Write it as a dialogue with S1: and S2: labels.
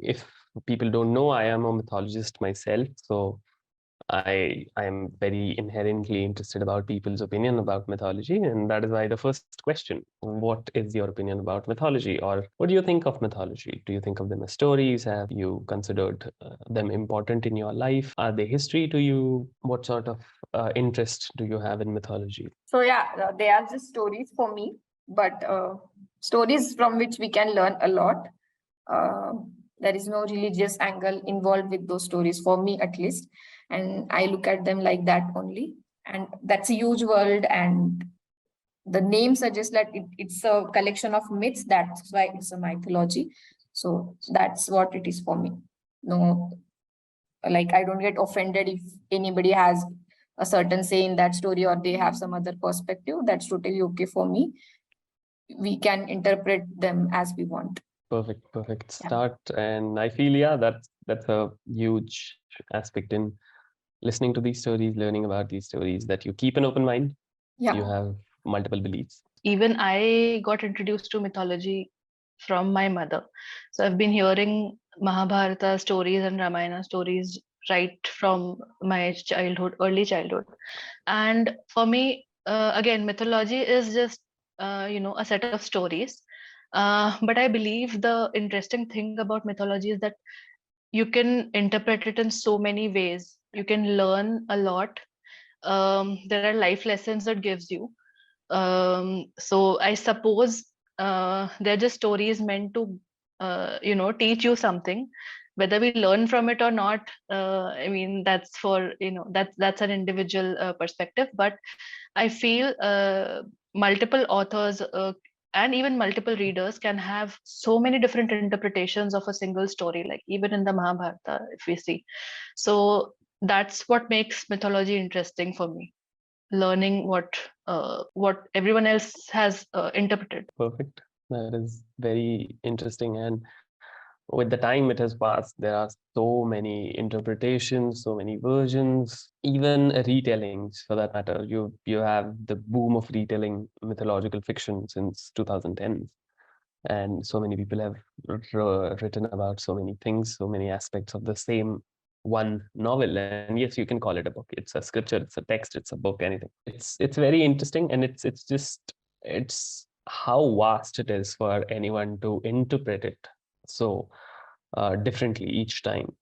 S1: if people don't know, I am a mythologist myself. So I am very inherently interested about people's opinion about mythology, and that is why the first question: what is your opinion about mythology, or what do you think of mythology? Do you think of them as stories? Have you considered them important in your life? Are they history to you? What sort of interest do you have in mythology?
S2: So yeah, they are just stories for me, but stories from which we can learn a lot. Uh, there is no religious angle involved with those stories, for me at least, and I look at them like that only. And that's a huge world, and the name suggests that it's a collection of myths. That's why it's a mythology. So that's what it is for me. No, like I don't get offended if anybody has a certain say in that story or they have some other perspective. That's totally okay for me. We can interpret them as we want.
S1: Perfect start. And I feel, yeah, that's a huge aspect in listening to these stories, learning about these stories, that you keep an open mind. You have multiple beliefs.
S3: Even I got introduced to mythology from my mother. So I've been hearing Mahabharata stories and Ramayana stories right from my childhood, early childhood. And for me, again, mythology is just, a set of stories. But I believe the interesting thing about mythology is that you can interpret it in so many ways. You can learn a lot. There are life lessons it gives you. So I suppose they're just stories meant to, teach you something. Whether we learn from it or not, I mean, that's for, that's an individual perspective. But I feel multiple authors and even multiple readers can have so many different interpretations of a single story, like even in the Mahabharata, if we see. So that's what makes mythology interesting for me, learning what everyone else has interpreted.
S1: Perfect. That is very interesting. And with the time it has passed, there are so many interpretations, so many versions, even retellings for that matter. You have the boom of retelling mythological fiction since 2010. And so many people have written about so many things, so many aspects of the same one novel. And yes, you can call it a book. It's a scripture, it's a text, it's a book, anything. It's very interesting, and it's how vast it is for anyone to interpret it so differently each time.